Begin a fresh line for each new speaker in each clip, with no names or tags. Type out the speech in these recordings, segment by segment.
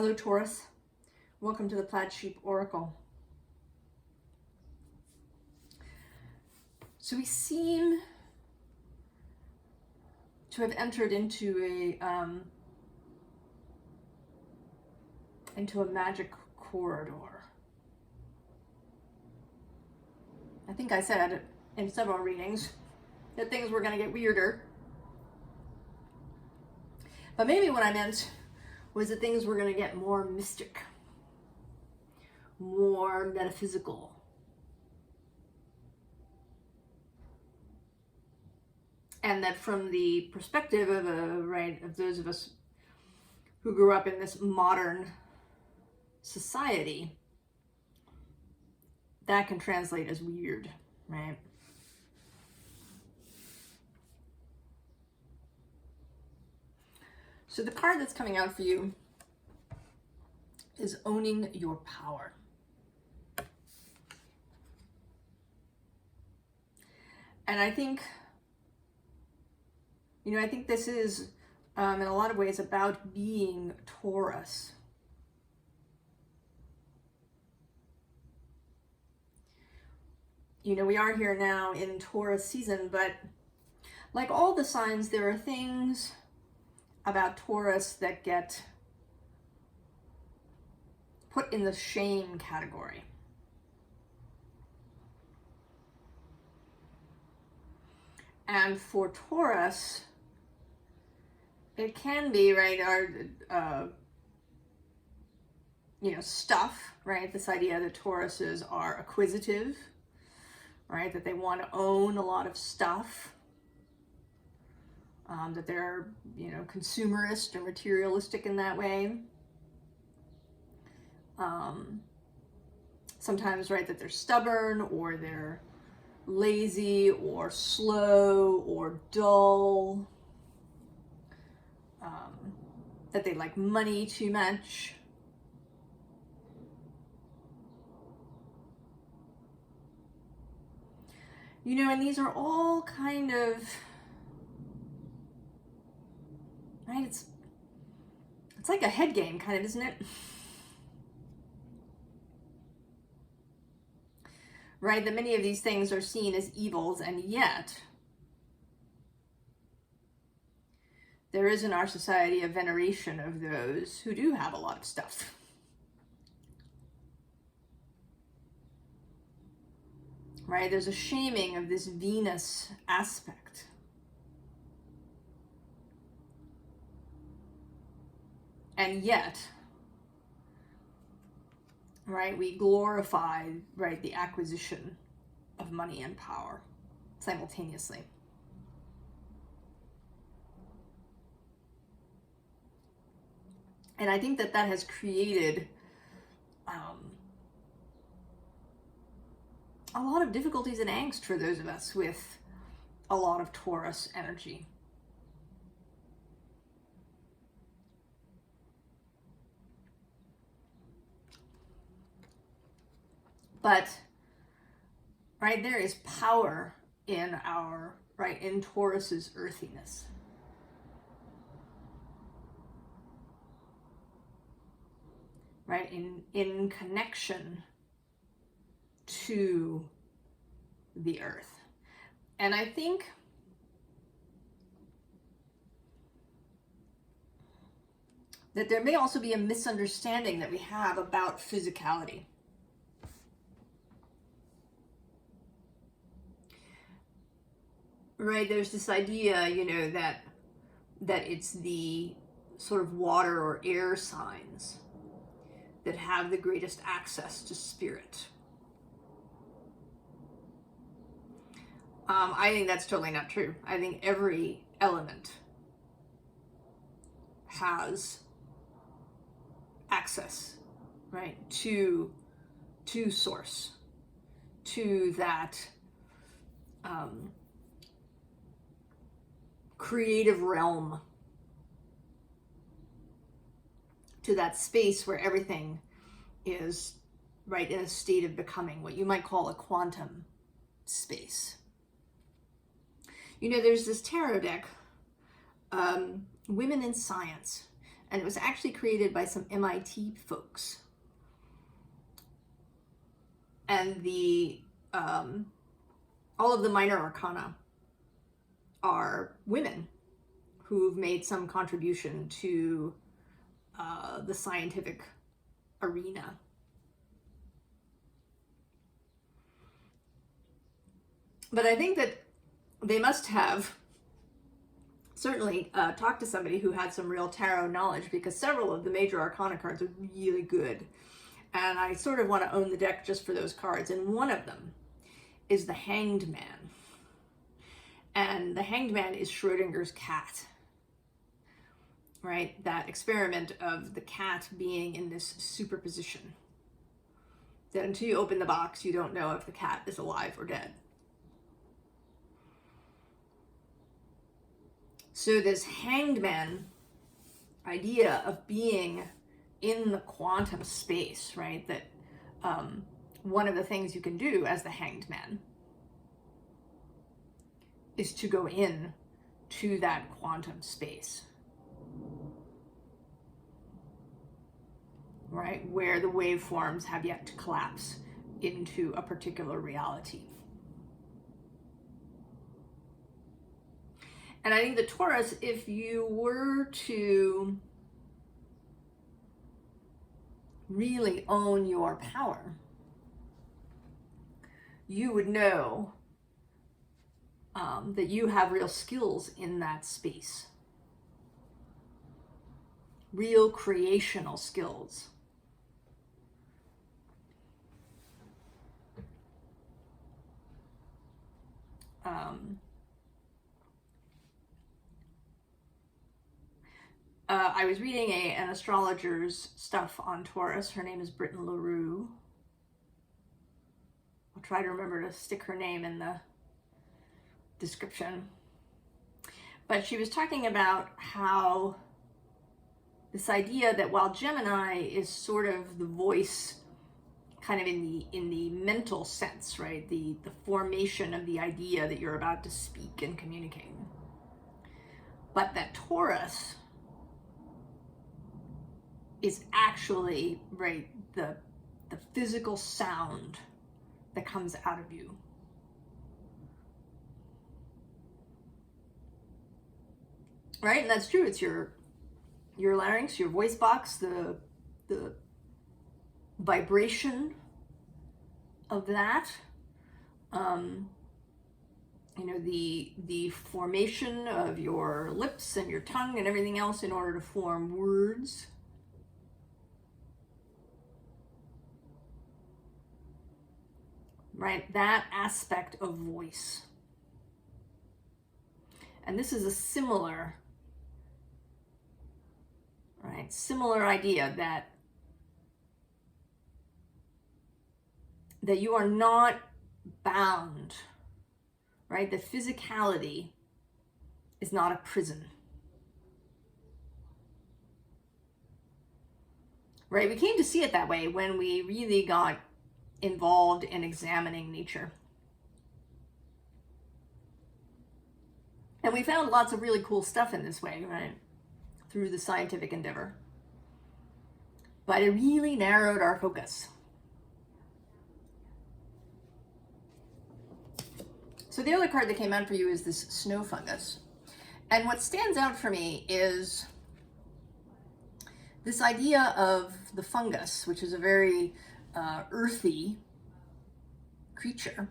Hello, Taurus. Welcome to the Plaid Sheep Oracle. So we seem to have entered into a magic corridor. I think I said in several readings that things were going to get weirder. But maybe what I meant was that things were going to get more mystic, more metaphysical. And that from the perspective of of those of us who grew up in this modern society, that can translate as weird, right? So the card that's coming out for you is owning your power. And I think, I think this is in a lot of ways about being Taurus. We are here now in Taurus season, but like all the signs, there are things about Taurus that get put in the shame category. And for Taurus, it can be, right, our, stuff, right? This idea that Tauruses are acquisitive, right? That they want to own a lot of stuff. That they're, consumerist or materialistic in that way. Sometimes, right, that they're stubborn or they're lazy or slow or dull. That they like money too much. And these are all kind of, right, it's like a head game kind of, isn't it? Right, that many of these things are seen as evils, and yet there is in our society a veneration of those who do have a lot of stuff. Right, there's a shaming of this Venus aspect. And yet, right, we glorify, right, the acquisition of money and power simultaneously. And I think that has created a lot of difficulties and angst for those of us with a lot of Taurus energy. But, right, there is power in in Taurus's earthiness. Right, in connection to the earth. And I think that there may also be a misunderstanding that we have about physicality. Right, there's this idea, that it's the sort of water or air signs that have the greatest access to spirit. I think that's totally not true. I think every element has access, right, to source, to that creative realm, to that space where everything is, right, in a state of becoming, what you might call a quantum space. There's this tarot deck, Women in Science, and it was actually created by some MIT folks. And the all of the minor arcana are women who've made some contribution to the scientific arena. But I think that they must have certainly talked to somebody who had some real tarot knowledge, because several of the major arcana cards are really good. And I sort of want to own the deck just for those cards. And one of them is the Hanged Man. And the Hanged Man is Schrodinger's cat, right? That experiment of the cat being in this superposition, that until you open the box, you don't know if the cat is alive or dead. So this Hanged Man idea of being in the quantum space, right? That one of the things you can do as the Hanged Man is to go in to that quantum space, right? Where the waveforms have yet to collapse into a particular reality. And I think the Taurus, if you were to really own your power, you would know that you have real skills in that space, real creational skills. I was reading an astrologer's stuff on Taurus. Her name is Britten LaRue. I'll try to remember to stick her name in the description. But she was talking about how this idea that while Gemini is sort of the voice, kind of in the mental sense, right? The formation of the idea that you're about to speak and communicate. But that Taurus is actually, right, the physical sound that comes out of you. Right? And that's true. It's your larynx, your voice box, the vibration of that. You know, the formation of your lips and your tongue and everything else in order to form words. Right? That aspect of voice. And this is a similar, right? Similar idea that you are not bound, right? The physicality is not a prison. Right? We came to see it that way when we really got involved in examining nature. And we found lots of really cool stuff in this way, right? Through the scientific endeavor. But it really narrowed our focus. So the other card that came out for you is this snow fungus. And what stands out for me is this idea of the fungus, which is a very earthy creature,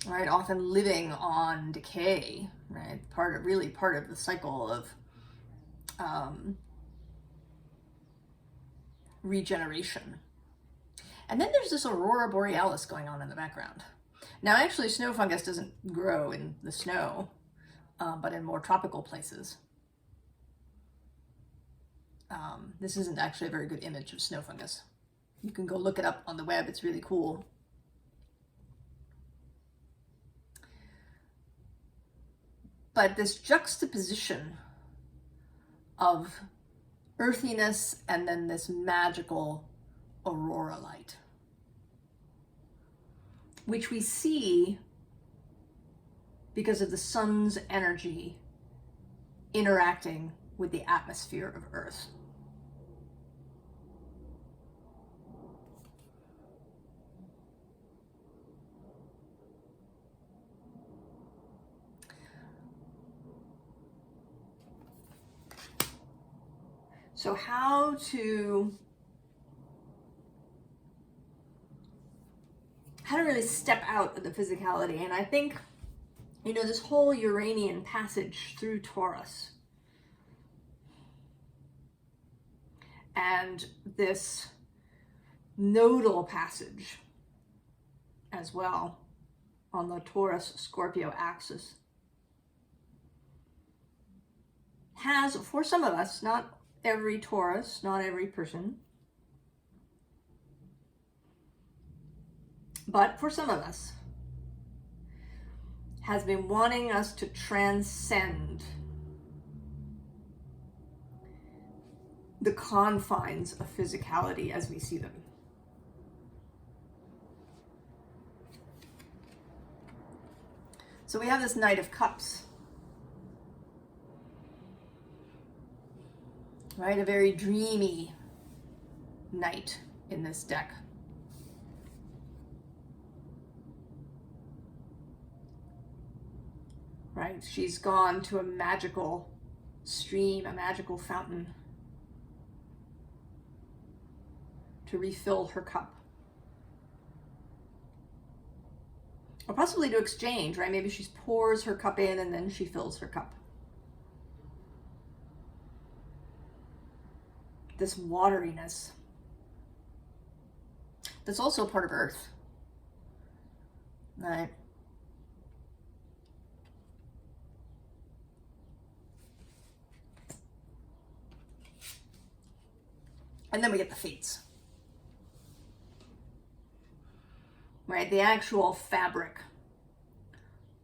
right? Often living on decay, right? Part of the cycle of regeneration. And then there's this aurora borealis going on in the background. Now, actually, snow fungus doesn't grow in the snow, but in more tropical places. This isn't actually a very good image of snow fungus. You can go look it up on the web. It's really cool. But this juxtaposition of earthiness and then this magical aurora light, which we see because of the sun's energy interacting with the atmosphere of Earth. So how to really step out of the physicality. And I think, you know, this whole Uranian passage through Taurus and this nodal passage as well on the Taurus-Scorpio axis has, for some of us, not every Taurus, not every person, but for some of us, has been wanting us to transcend the confines of physicality as we see them. So we have this Knight of Cups, right? A very dreamy knight in this deck. Right? She's gone to a magical stream, a magical fountain to refill her cup. Or possibly to exchange, right? Maybe she pours her cup in and then she fills her cup. This wateriness. That's also part of Earth. Right? And then we get the fates. Right? The actual fabric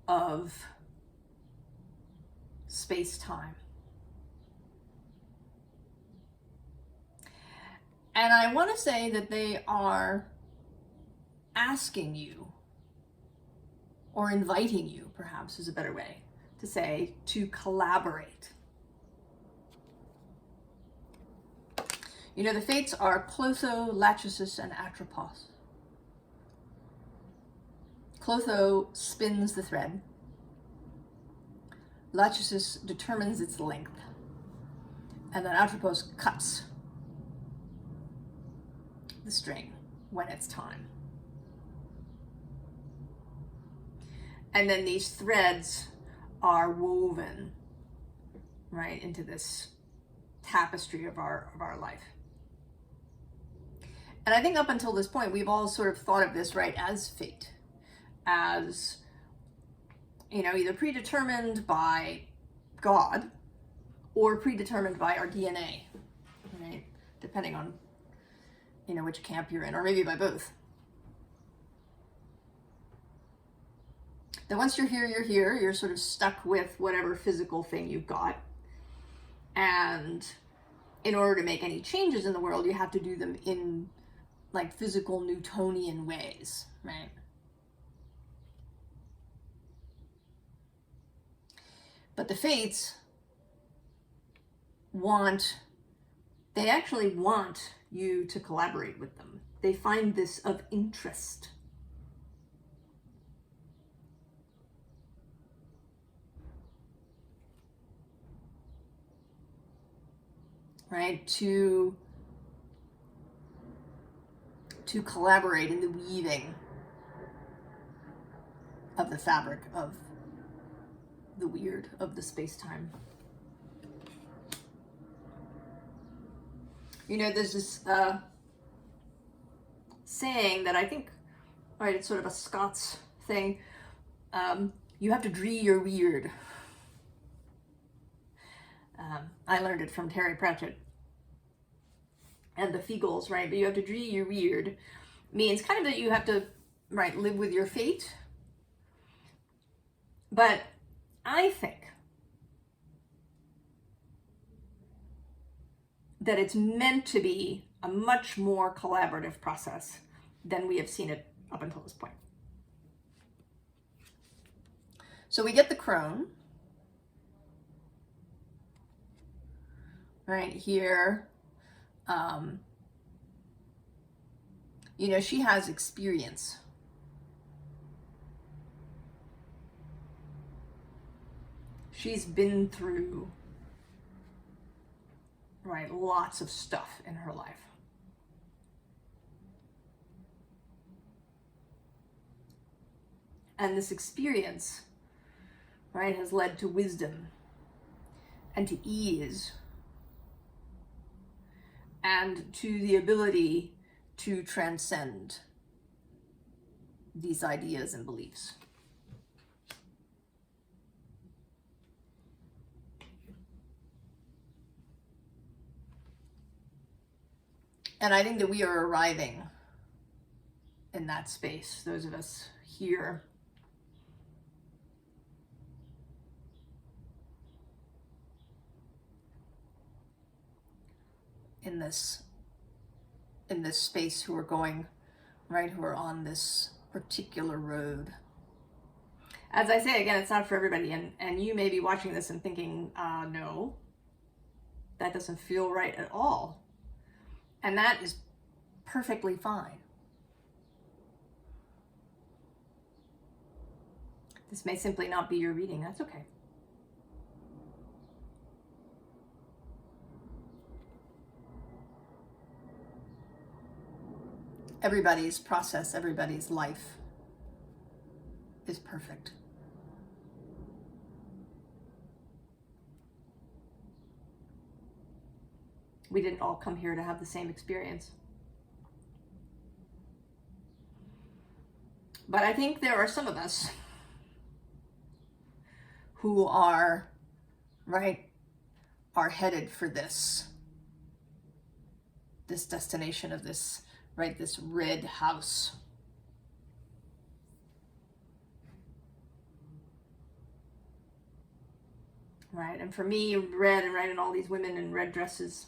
of space-time. And I want to say that they are asking you, or inviting you, perhaps is a better way to say, to collaborate. You know, the fates are Clotho, Lachesis, and Atropos. Clotho spins the thread. Lachesis determines its length. And then Atropos cuts the string when it's time. And then these threads are woven, right, into this tapestry of our life. And I think up until this point, we've all sort of thought of this, right, as fate, as, you know, either predetermined by God or predetermined by our DNA, right, depending on, you know, which camp you're in, or maybe by both. Then once you're here, you're sort of stuck with whatever physical thing you've got. And in order to make any changes in the world, you have to do them in like physical Newtonian ways, right? But the fates they actually want you to collaborate with them. They find this of interest. Right? To collaborate in the weaving of the fabric of the weird, of the space-time. You know, there's this saying that I think, right, it's sort of a Scots thing. You have to dree your weird. I learned it from Terry Pratchett and the Feagles, right? But you have to dree your weird means kind of that you have to, right, live with your fate. But I think that it's meant to be a much more collaborative process than we have seen it up until this point. So we get the crone, right here. You know, she has experience. She's been through, right, lots of stuff in her life. And this experience, right, has led to wisdom and to ease and to the ability to transcend these ideas and beliefs. And I think that we are arriving in that space, those of us here. In this space, who are going, right, who are on this particular road. As I say, again, it's not for everybody, and you may be watching this and thinking, no, that doesn't feel right at all. And that is perfectly fine. This may simply not be your reading. That's okay. Everybody's process, everybody's life is perfect. We didn't all come here to have the same experience. But I think there are some of us who are, right, are headed for this destination of this, right, this red house. Right, and for me, red, and right, and all these women in red dresses,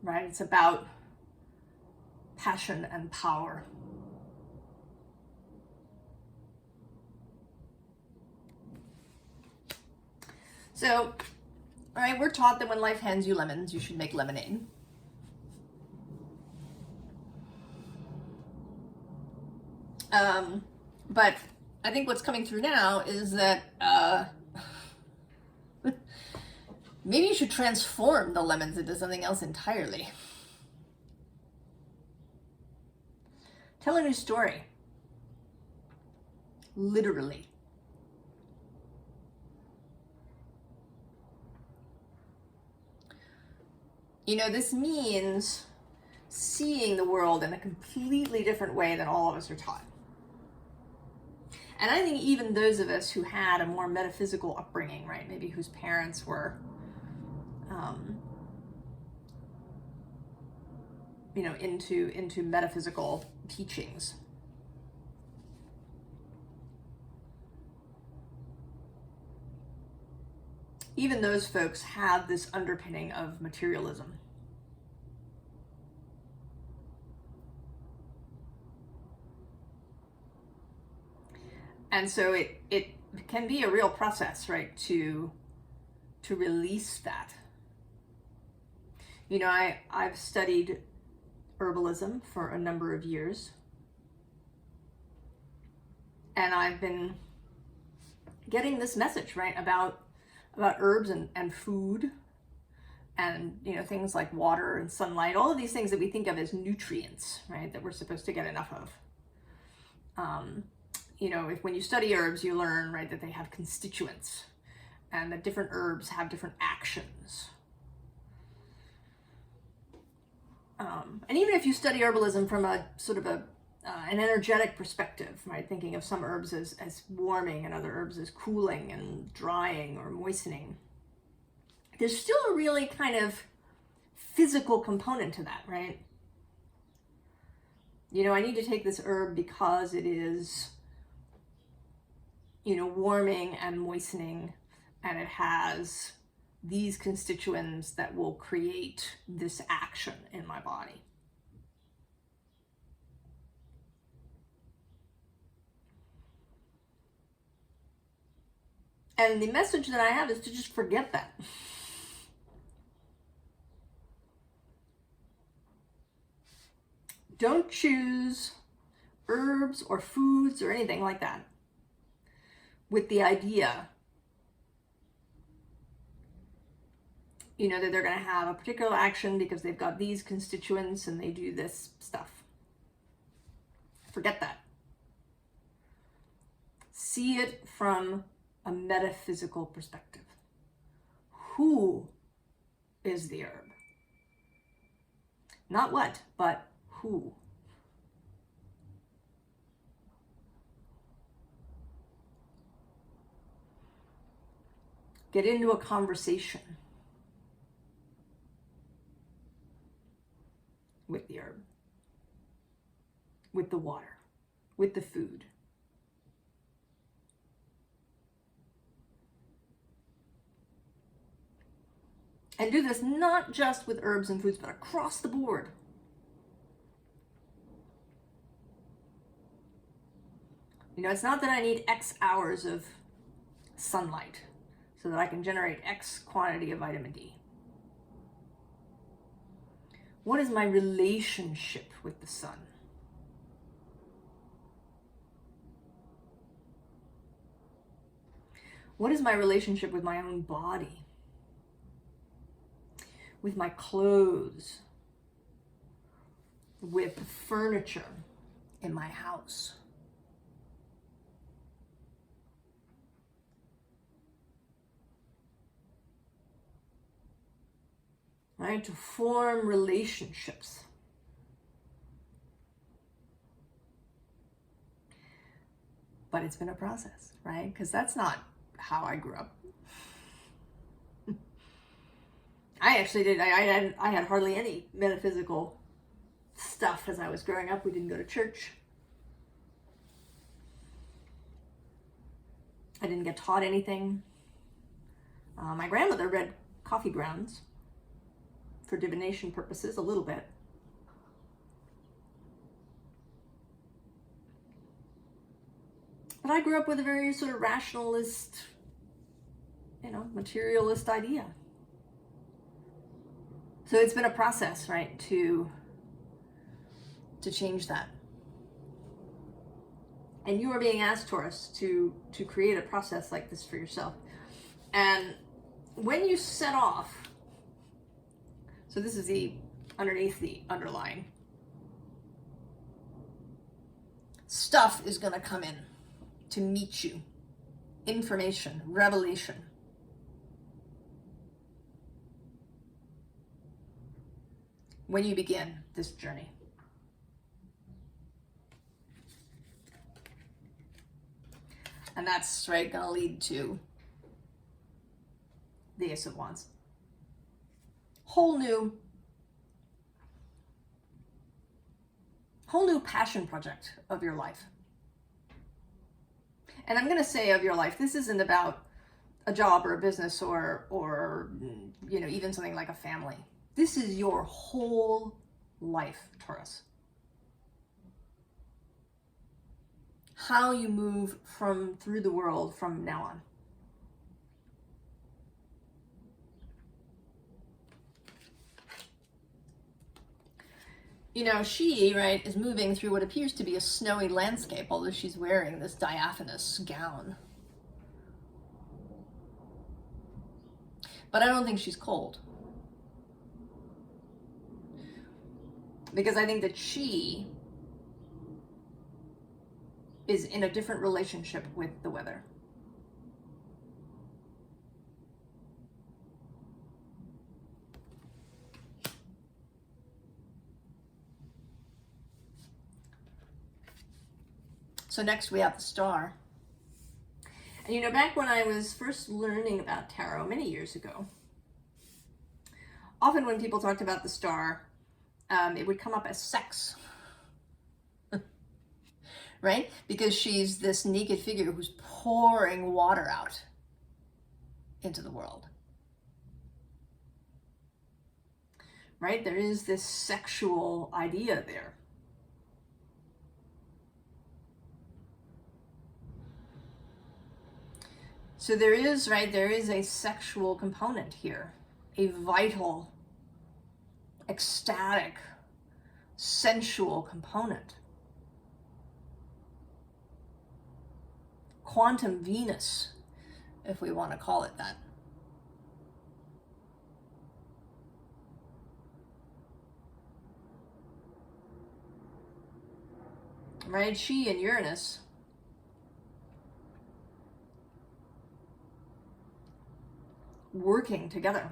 right, it's about passion and power. So, all right, we're taught that when life hands you lemons, you should make lemonade. But I think what's coming through now is that maybe you should transform the lemons into something else entirely. Tell a new story. Literally. You know, this means seeing the world in a completely different way than all of us are taught. And I think even those of us who had a more metaphysical upbringing, right, maybe whose parents were, you know, into metaphysical teachings, even those folks have this underpinning of materialism. And so it can be a real process, right, to release that. You know, I've studied herbalism for a number of years. And I've been getting this message, right, about herbs and food, and, you know, things like water and sunlight, all of these things that we think of as nutrients, right, that we're supposed to get enough of. You know, when you study herbs, you learn, right, that they have constituents and that different herbs have different actions. And even if you study herbalism from a sort of an energetic perspective, right, thinking of some herbs as warming and other herbs as cooling and drying or moistening, there's still a really kind of physical component to that, right? You know, I need to take this herb because it is, you know, warming and moistening, and it has these constituents that will create this action in my body. And the message that I have is to just forget that. Don't choose herbs or foods or anything like that with the idea, you know, that they're going to have a particular action because they've got these constituents and they do this stuff. Forget that. See it from a metaphysical perspective. Who is the herb? Not what, but who. Get into a conversation with the herb, with the water, with the food. And do this not just with herbs and foods, but across the board. You know, it's not that I need X hours of sunlight so that I can generate X quantity of vitamin D. What is my relationship with the sun? What is my relationship with my own body? With my clothes? With the furniture in my house? Right? To form relationships. But it's been a process, right? Because that's not how I grew up. I actually did. I had hardly any metaphysical stuff as I was growing up. We didn't go to church. I didn't get taught anything. My grandmother read coffee grounds for divination purposes a little bit. But I grew up with a very sort of rationalist, you know, materialist idea. So it's been a process, right, to change that. And you are being asked, Taurus, to create a process like this for yourself. And when you set off, so this is the underneath the underline, stuff is going to come in to meet you. Information, revelation. When you begin this journey. And that's, right, going to lead to the Ace of Wands. Whole new passion project of your life. And I'm going to say of your life, this isn't about a job or a business or you know, even something like a family. This is your whole life, Taurus. How you move through the world from now on. You know, she, right, is moving through what appears to be a snowy landscape, although she's wearing this diaphanous gown. But I don't think she's cold. Because I think that she is in a different relationship with the weather. So next we have the star. And you know, back when I was first learning about tarot many years ago, often when people talked about the star, it would come up as sex. Right? Because she's this naked figure who's pouring water out into the world. Right? There is this sexual idea there. So there is, right, there is a sexual component here, a vital, ecstatic, sensual component. Quantum Venus, if we want to call it that. Right? She and Uranus working together.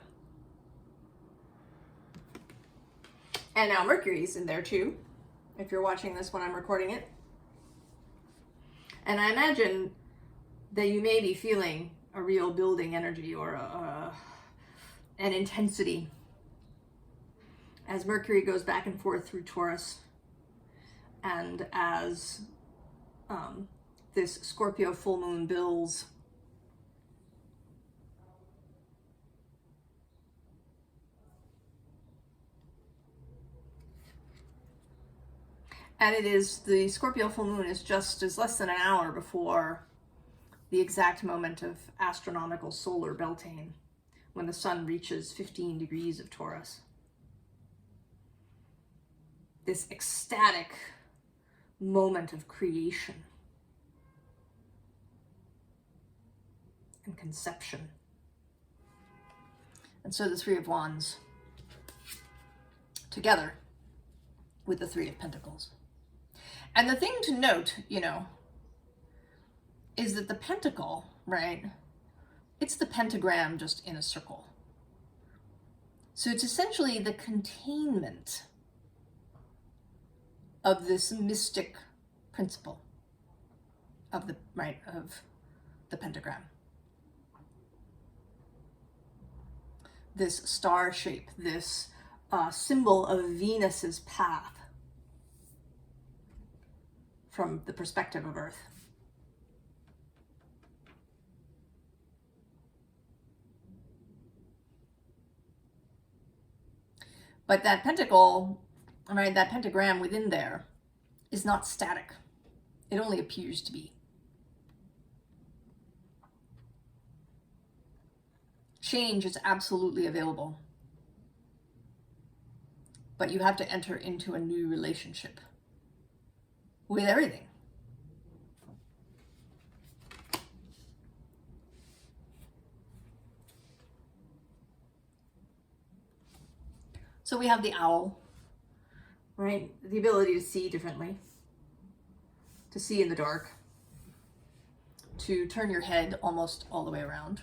And now Mercury's in there too, if you're watching this when I'm recording it. And I imagine that you may be feeling a real building energy or an intensity as Mercury goes back and forth through Taurus, and as this Scorpio full moon builds. And it is, the Scorpio full moon is less than an hour before the exact moment of astronomical solar Beltane, when the sun reaches 15 degrees of Taurus. This ecstatic moment of creation and conception. And so the Three of Wands together with the Three of Pentacles. And the thing to note, you know, is that the pentacle, right, it's the pentagram just in a circle. So it's essentially the containment of this mystic principle of the, right, of the pentagram. This star shape, this symbol of Venus's path from the perspective of Earth. But that pentacle, right, that pentagram within there is not static. It only appears to be. Change is absolutely available. But you have to enter into a new relationship with everything. So we have the owl, right? The ability to see differently, to see in the dark, to turn your head almost all the way around.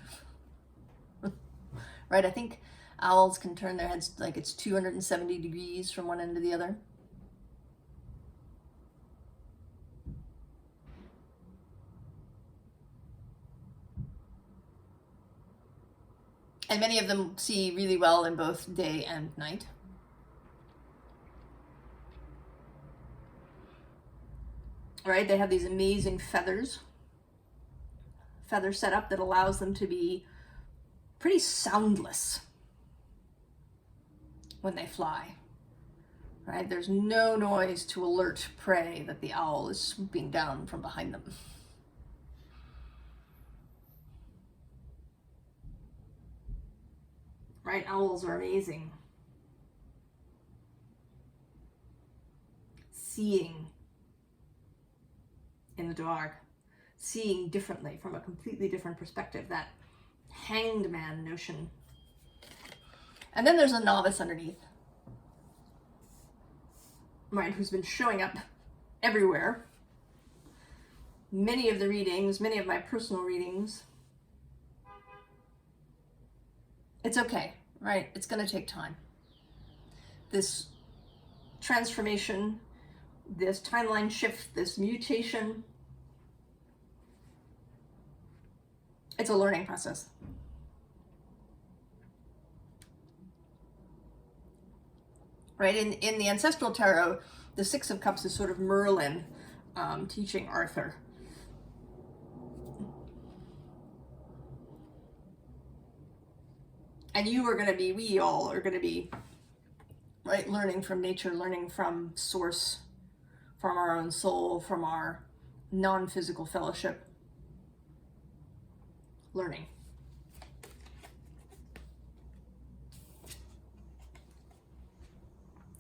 Right? I think owls can turn their heads like it's 270 degrees from one end to the other. And many of them see really well in both day and night. Right? They have these amazing feather setup that allows them to be pretty soundless when they fly. Right? There's no noise to alert prey that the owl is swooping down from behind them. Right? Owls are amazing. Seeing in the dark, seeing differently from a completely different perspective, that hanged man notion. And then there's a novice underneath, right, who's been showing up everywhere. Many of the readings, many of my personal readings. It's okay, right? It's going to take time. This transformation, this timeline shift, this mutation, it's a learning process. Right? In the Ancestral Tarot, the Six of Cups is sort of Merlin teaching Arthur. And you are going to be, we all are going to be, right, learning from nature, learning from source, from our own soul, from our non-physical fellowship. Learning.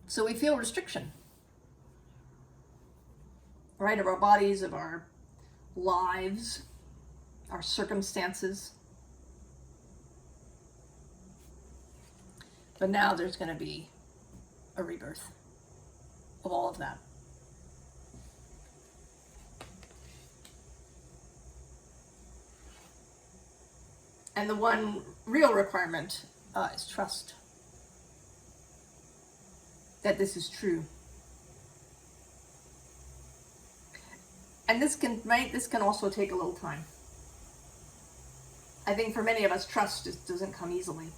So we feel restriction, right, of our bodies, of our lives, our circumstances. But now there's going to be a rebirth of all of that. And the one real requirement is trust that this is true. And this can, right, this can also take a little time. I think for many of us, trust just doesn't come easily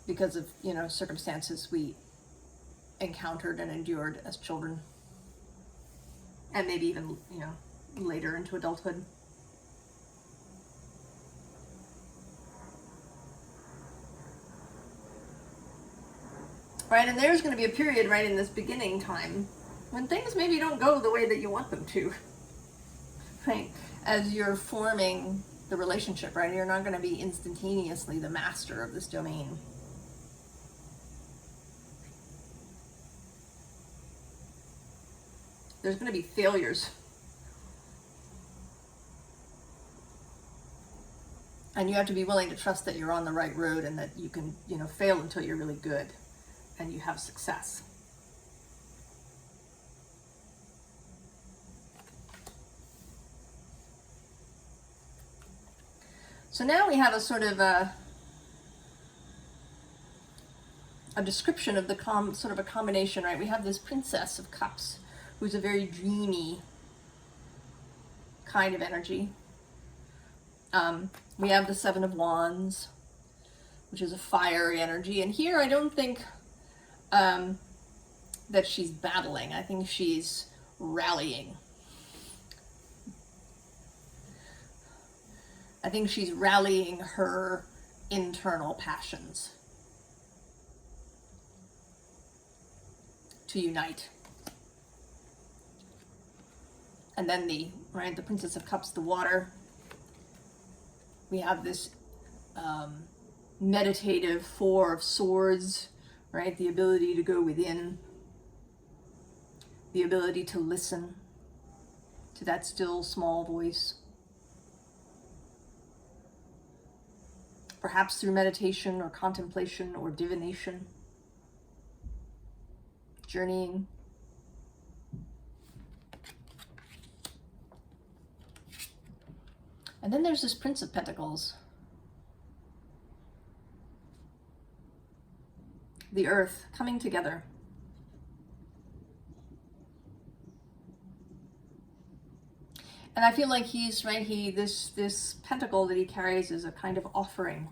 because of, you know, circumstances we encountered and endured as children, and maybe even, you know, later into adulthood. Right, and there's going to be a period right in this beginning time when things maybe don't go the way that you want them to, right? As you're forming the relationship, right? You're not going to be instantaneously the master of this domain. There's going to be failures. And you have to be willing to trust that you're on the right road and that you can, you know, fail until you're really good and you have success. So now we have a sort of a description of the sort of a combination, right? We have this Princess of Cups, who's a very dreamy kind of energy. We have the Seven of Wands, which is a fiery energy. And here I don't think that she's battling. I think she's rallying. I think she's rallying her internal passions to unite. And then the Princess of Cups, the water. We have this meditative Four of Swords, right? The ability to go within, the ability to listen to that still small voice. Perhaps through meditation or contemplation or divination, journeying. And then there's this Prince of Pentacles. The earth coming together. And I feel like he's, right, this pentacle that he carries is a kind of offering.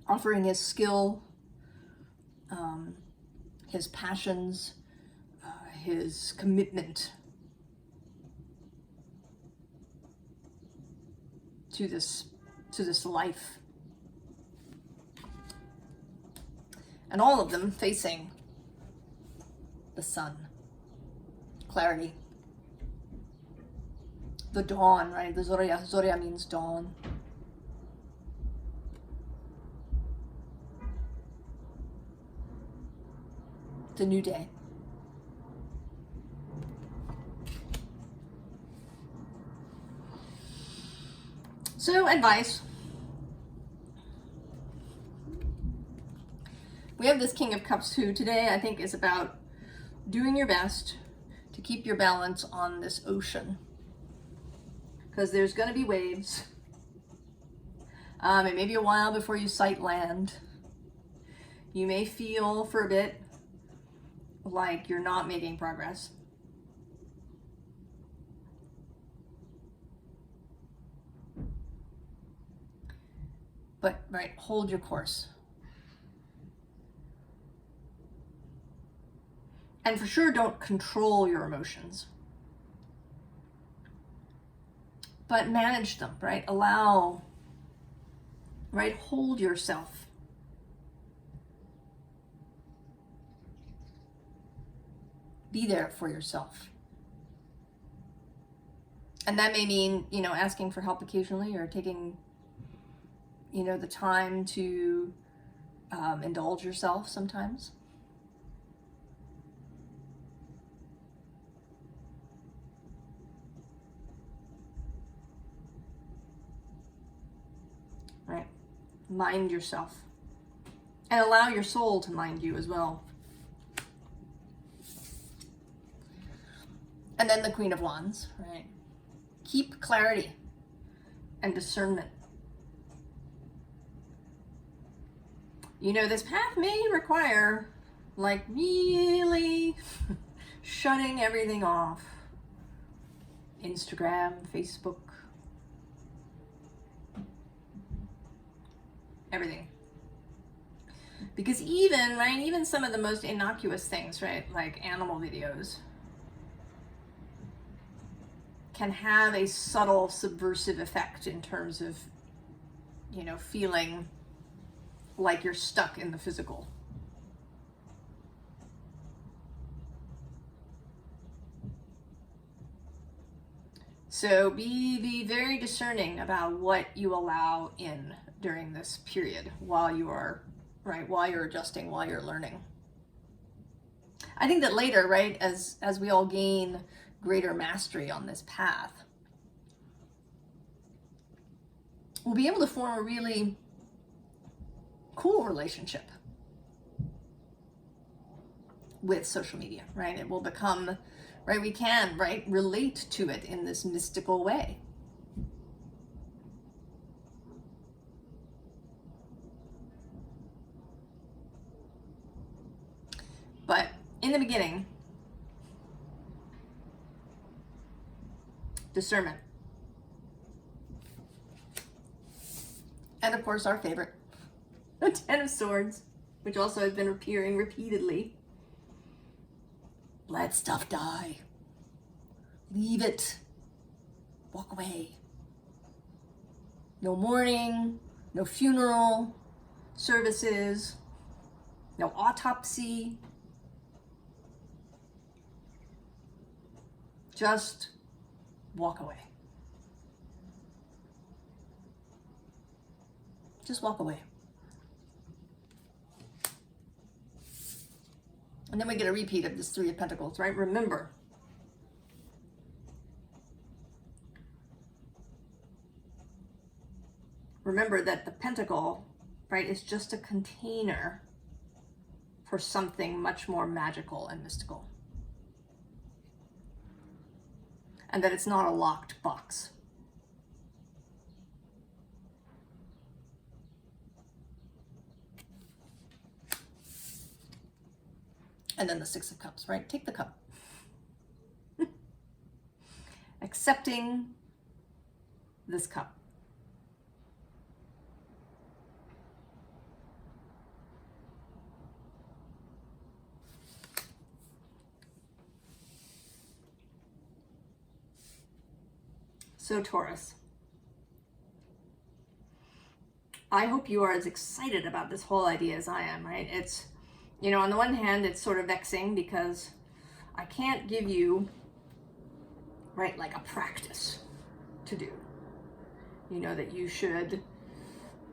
Offering his skill, his passions, his commitment to this life. And all of them facing the sun, clarity, the dawn, right? The Zoria means dawn. The new day. So, advice. We have this King of Cups who today I think is about doing your best to keep your balance on this ocean. Because there's going to be waves. It may be a while before you sight land. You may feel for a bit like you're not making progress. But, right, hold your course. And for sure, don't control your emotions. But manage them, right? Allow, right? Hold yourself. Be there for yourself. And that may mean, you know, asking for help occasionally or taking, you know, the time to indulge yourself sometimes. Right? Mind yourself. And allow your soul to mind you as well. And then the Queen of Wands, right? Keep clarity and discernment. You know, this path may require, like, really shutting everything off. Instagram, Facebook, everything. Because even, right, even some of the most innocuous things, right, like animal videos, can have a subtle subversive effect in terms of, you know, feeling like you're stuck in the physical. So be very discerning about what you allow in during this period while you are, right, while you're adjusting, while you're learning. I think that later, right, as we all gain greater mastery on this path, we'll be able to form a really cool relationship with social media, right? It will become, right, we can, right, relate to it in this mystical way. But in the beginning, discernment. And of course, our favorite, the Ten of Swords, which also has been appearing repeatedly. Let stuff die. Leave it. Walk away. No mourning, no funeral services, no autopsy. Just walk away. Just walk away. And then we get a repeat of this Three of Pentacles, right? Remember, that the pentacle, right, is just a container for something much more magical and mystical. And that it's not a locked box. And then the Six of Cups, right? Take the cup. Accepting this cup. So Taurus, I hope you are as excited about this whole idea as I am, right? It's, you know, on the one hand, it's sort of vexing because I can't give you, right, like a practice to do. You know, that you should,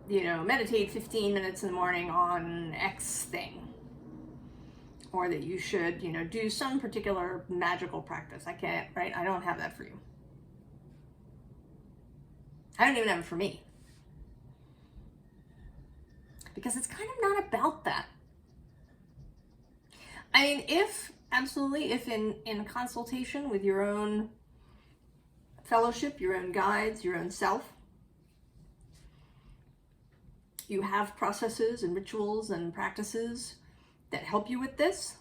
you know, meditate 15 minutes in the morning on X thing. Or that you should, you know, do some particular magical practice. I can't, right? I don't have that for you. I don't even have it for me. Because it's kind of not about that. I mean, if in consultation with your own fellowship, your own guides, your own self, you have processes and rituals and practices that help you with this,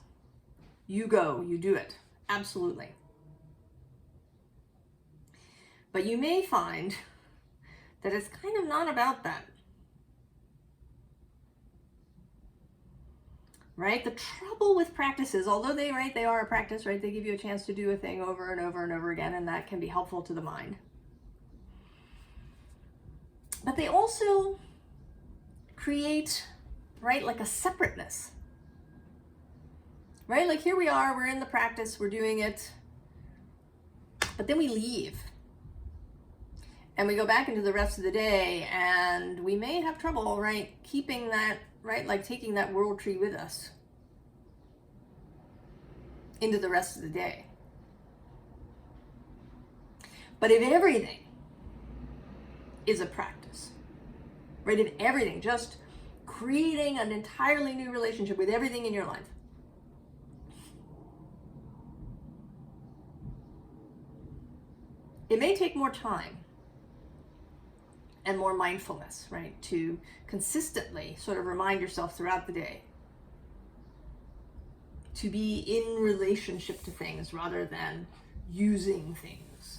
you go, you do it. Absolutely. But you may find that it's kind of not about that. Right? The trouble with practices, although they are a practice, right? They give you a chance to do a thing over and over and over again, and that can be helpful to the mind. But they also create, right, like a separateness. Right? Like here we are, we're in the practice, we're doing it, but then we leave. And we go back into the rest of the day, and we may have trouble, right, keeping that right? Like taking that world tree with us into the rest of the day. But if everything is a practice, right? If everything, just creating an entirely new relationship with everything in your life, it may take more time and more mindfulness, right? To consistently sort of remind yourself throughout the day to be in relationship to things rather than using things,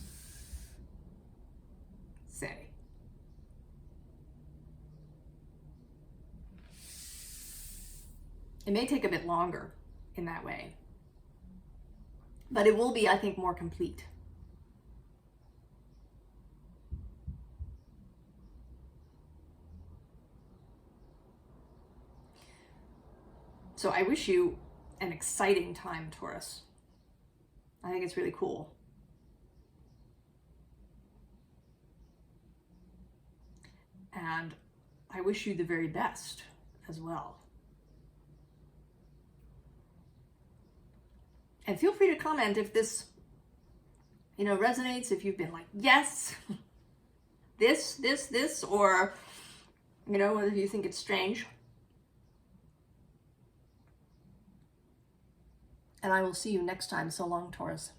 say. It may take a bit longer in that way, but it will be, I think, more complete. So I wish you an exciting time, Taurus. I think it's really cool. And I wish you the very best as well. And feel free to comment if this, resonates, if you've been like, yes, this, or, whether you think it's strange. And I will see you next time. So long, Taurus.